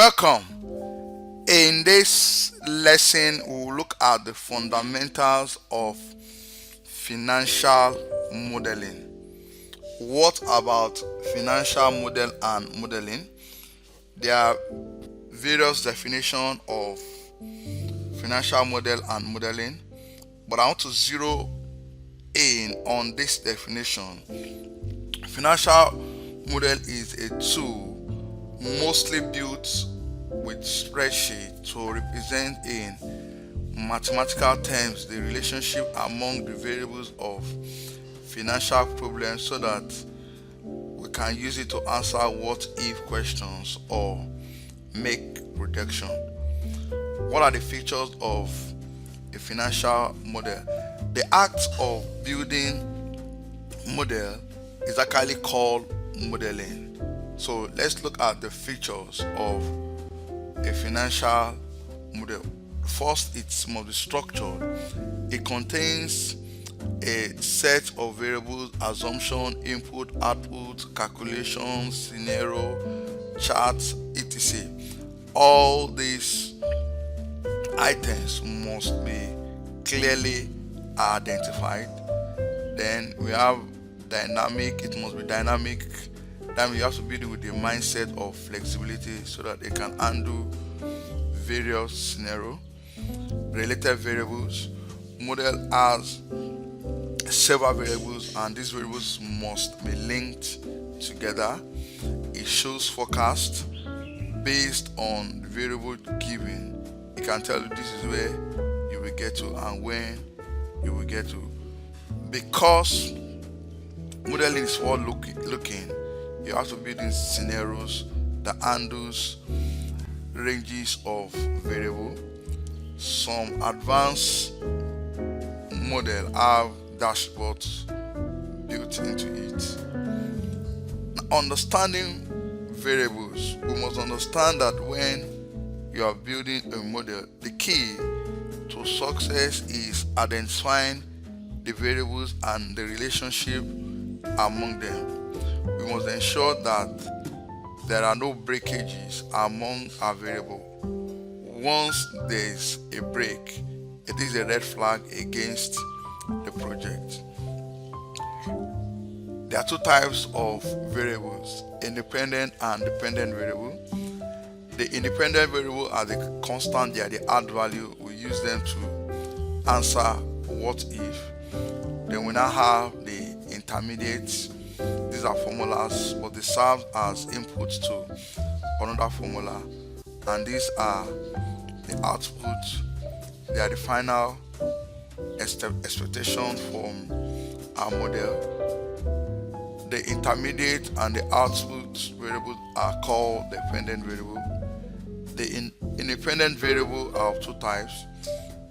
Welcome. In this lesson, we will look at the fundamentals of financial modeling. What about financial model and modeling? There are various definitions of financial model and modeling, but I want to zero in on this definition. Financial model is a tool mostly built with spreadsheet to represent in mathematical terms the relationship among the variables of financial problems so that we can use it to answer what if questions or make prediction. What are the features of a financial model? The act of building model is actually called modeling. So let's look at the features of a financial model. First, it must be structured. It contains a set of variables, assumption, input, output, calculations, scenario, charts, etc. All these items must be clearly identified. Then we have dynamic, it must be dynamic. Then we have to build it with the mindset of flexibility so that they can handle various scenarios. Related variables. Model has several variables and these variables must be linked together. It shows forecast based on the variable given. It can tell you this is where you will get to and when you will get to. Because modeling is forward looking, you have to build in scenarios that handles ranges of variable. Some advanced model have dashboards built into it. Now, understanding variables, we must understand that when you are building a model, the key to success is identifying the variables and the relationship among them. We must ensure that there are no breakages among our variable. Once there is a break, it is a red flag against the project. There are two types of variables: independent and dependent variable. The independent variable are the constant, they are the add value. We use them to answer what if. Then we now have the intermediates. These are formulas, but they serve as inputs to another formula, and these are the output. They are the final expectation from our model. The intermediate and the output variables are called dependent variable. The independent variable are of two types: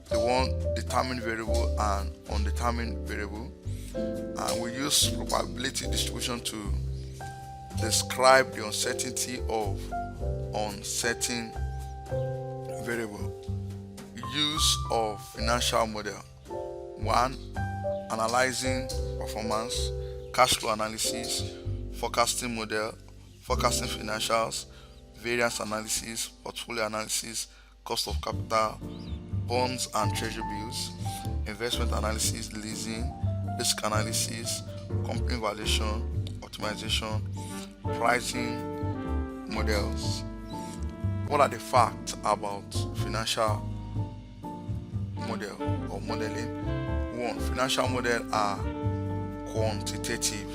the one determined variable and undetermined variable. And we use probability distribution to describe the uncertainty of uncertain variable. Use of financial model. 1. Analyzing performance, cash flow analysis, forecasting model, forecasting financials, variance analysis, portfolio analysis, cost of capital, bonds and treasury bills, investment analysis, leasing, risk analysis, company valuation, optimization, pricing models. What are the facts about financial model or modeling? 1. Financial models are quantitative.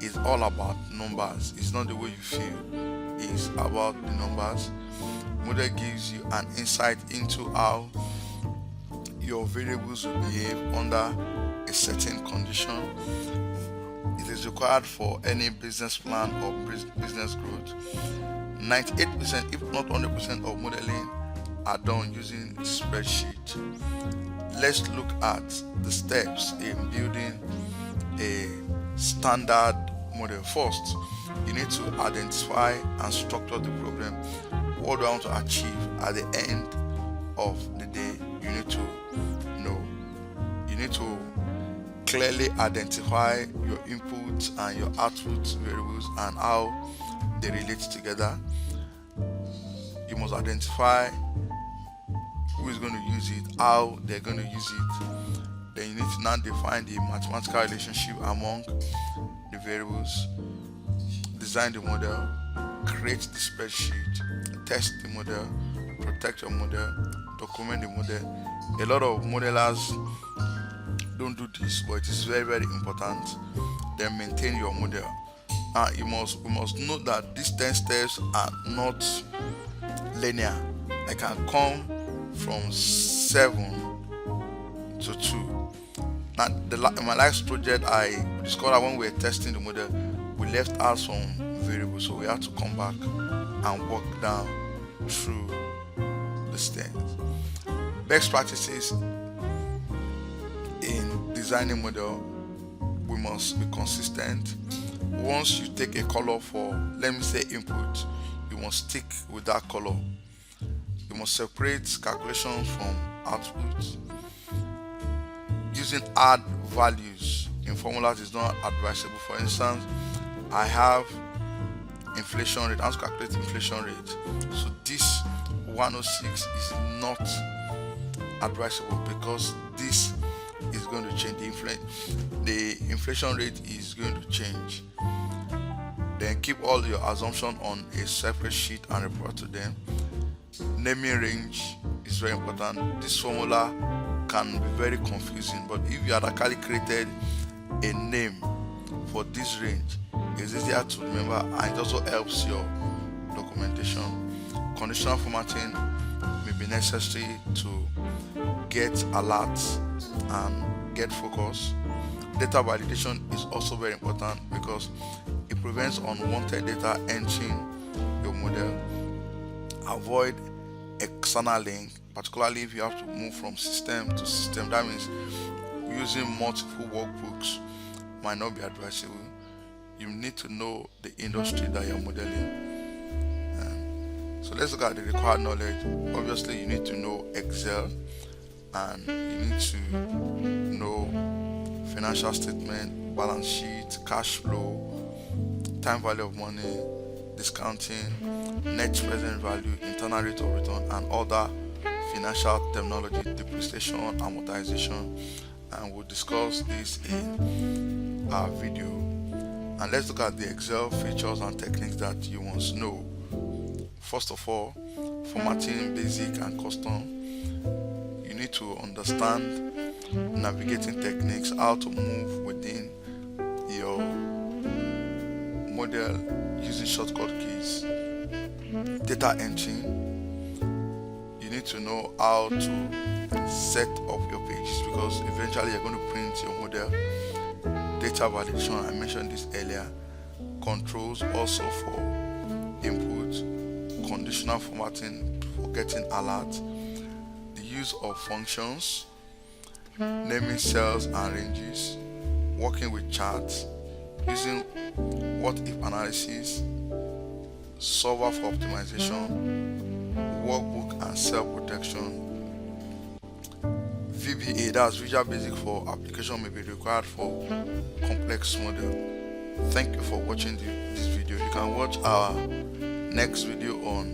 It's all about numbers. It's not the way you feel. It's about the numbers. Model gives you an insight into how your variables will behave under a certain condition. It is required for any business plan or business growth. 98%, if not 100% of modeling are done using spreadsheet. Let's look at the steps in building a standard model. First, you need to identify and structure the problem. What do I want to achieve at the end of the day? You need to know. You need to clearly identify your inputs and your output variables and how they relate together. You must identify who is going to use it, how they're going to use it. Then you need to now define the mathematical relationship among the variables, design the model, create the spreadsheet, test the model, protect your model, document the model. A lot of modelers don't do this, but it is very, very important. Then maintain your model. We must note that these 10 steps are not linear. I can come from 7 to 2. Now, in my last project, I discovered when we were testing the model, we left out some variables, so we had to come back and work down through the steps. Best practices in designing model: we must be consistent. Once you take a color for, let me say, input, you must stick with that color. You must separate calculations from output. Using add values in formulas is not advisable. For instance, I have inflation rate. I want to calculate inflation rate. So this 106 is not advisable because this is going to change. The inflation rate is going to change. Then keep all your assumptions on a separate sheet and report to them. Naming range is very important. This formula can be very confusing, but if you had actually created a name for this range, it's easier to remember, and it also helps your documentation. Conditional formatting may be necessary to get alerts and get focus. Data validation is also very important because it prevents unwanted data entering your model. Avoid external link, particularly if you have to move from system to system. That means using multiple workbooks might not be advisable. You need to know the industry that you're modeling. So let's look at the required knowledge. Obviously, you need to know Excel, and you need to know financial statement, balance sheet, cash flow, time value of money, discounting, net present value, internal rate of return, and other financial terminology, depreciation, amortization, and we'll discuss this in our video. And let's look at the Excel features and techniques that you must know. First of all, formatting, basic and custom. You need to understand navigating techniques, how to move within your model using shortcut keys. Data entry. You need to know how to set up your pages because eventually you're going to print your model. Data validation, I mentioned this earlier. Controls also for input. Conditional formatting for getting alert. The use of functions, naming cells and ranges, working with charts, using what if analysis, solver for optimization, workbook and cell protection. VBA, that's Visual Basic for application, may be required for complex model. Thank you for watching this video. You can watch our next video on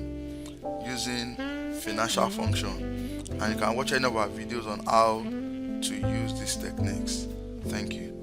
using financial function, and you can watch any of our videos on how to use these techniques. Thank you.